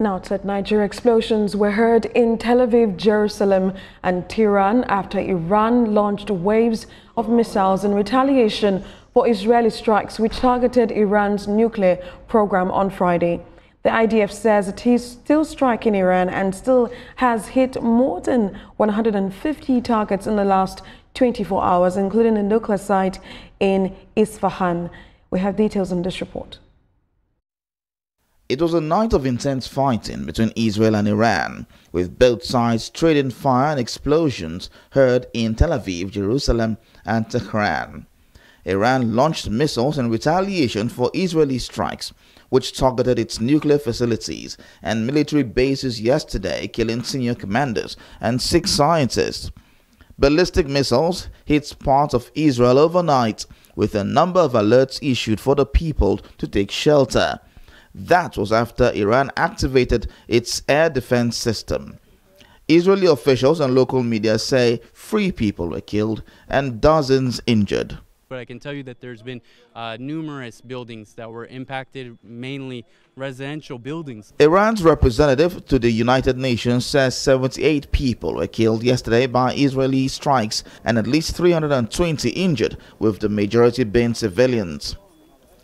Now to Nigeria, explosions were heard in Tel Aviv, Jerusalem and Tehran after Iran launched waves of missiles in retaliation for Israeli strikes which targeted Iran's nuclear program on Friday. The IDF says it is still striking Iran and still has hit more than 150 targets in the last 24 hours, including a nuclear site in Isfahan. We have details in this report. It was a night of intense fighting between Israel and Iran, with both sides trading fire and explosions heard in Tel Aviv, Jerusalem and Tehran. Iran launched missiles in retaliation for Israeli strikes, which targeted its nuclear facilities and military bases yesterday, killing senior commanders and 6 scientists. Ballistic missiles hit parts of Israel overnight, with a number of alerts issued for the people to take shelter. That was after Iran activated its air defense system. Israeli officials and local media say 3 people were killed and dozens injured. But I can tell you that there's been numerous buildings that were impacted, mainly residential buildings. Iran's representative to the United Nations says 78 people were killed yesterday by Israeli strikes and at least 320 injured, with the majority being civilians.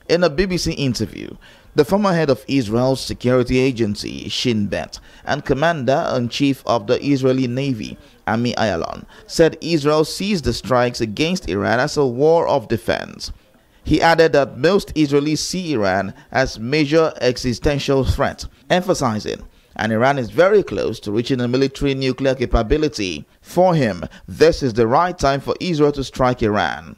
In a BBC interview, the former head of Israel's security agency, Shin Bet, and commander-in-chief of the Israeli Navy, Ami Ayalon, said Israel sees the strikes against Iran as a war of defense. He added that most Israelis see Iran as major existential threat, emphasizing, and Iran is very close to reaching a military nuclear capability. For him, this is the right time for Israel to strike Iran.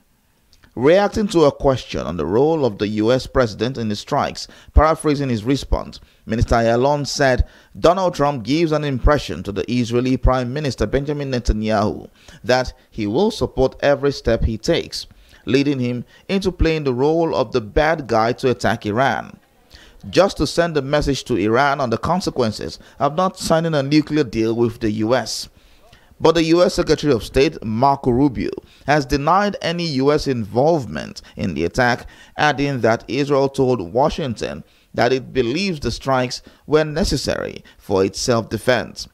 Reacting to a question on the role of the U.S. president in the strikes, paraphrasing his response, Minister Ayalon said Donald Trump gives an impression to the Israeli Prime Minister Benjamin Netanyahu that he will support every step he takes, leading him into playing the role of the bad guy to attack Iran, just to send a message to Iran on the consequences of not signing a nuclear deal with the U.S. But the U.S. Secretary of State, Marco Rubio, has denied any U.S. involvement in the attack, adding that Israel told Washington that it believes the strikes were necessary for its self-defense.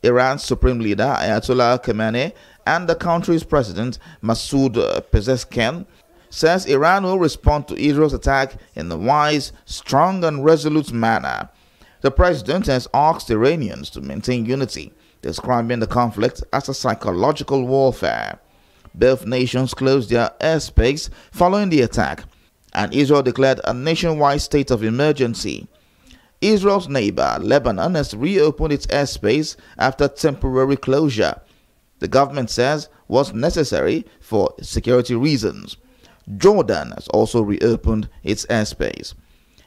Iran's Supreme Leader, Ayatollah Khamenei, and the country's President, Masoud Pezeshkian, says Iran will respond to Israel's attack in a wise, strong and resolute manner. The president has asked Iranians to maintain unity, describing the conflict as a psychological warfare. Both nations closed their airspace following the attack, and Israel declared a nationwide state of emergency. Israel's neighbor, Lebanon, has reopened its airspace after temporary closure. The government says was necessary for security reasons. Jordan has also reopened its airspace.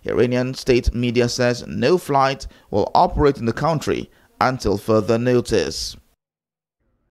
Iranian state media says no flight will operate in the country until further notice.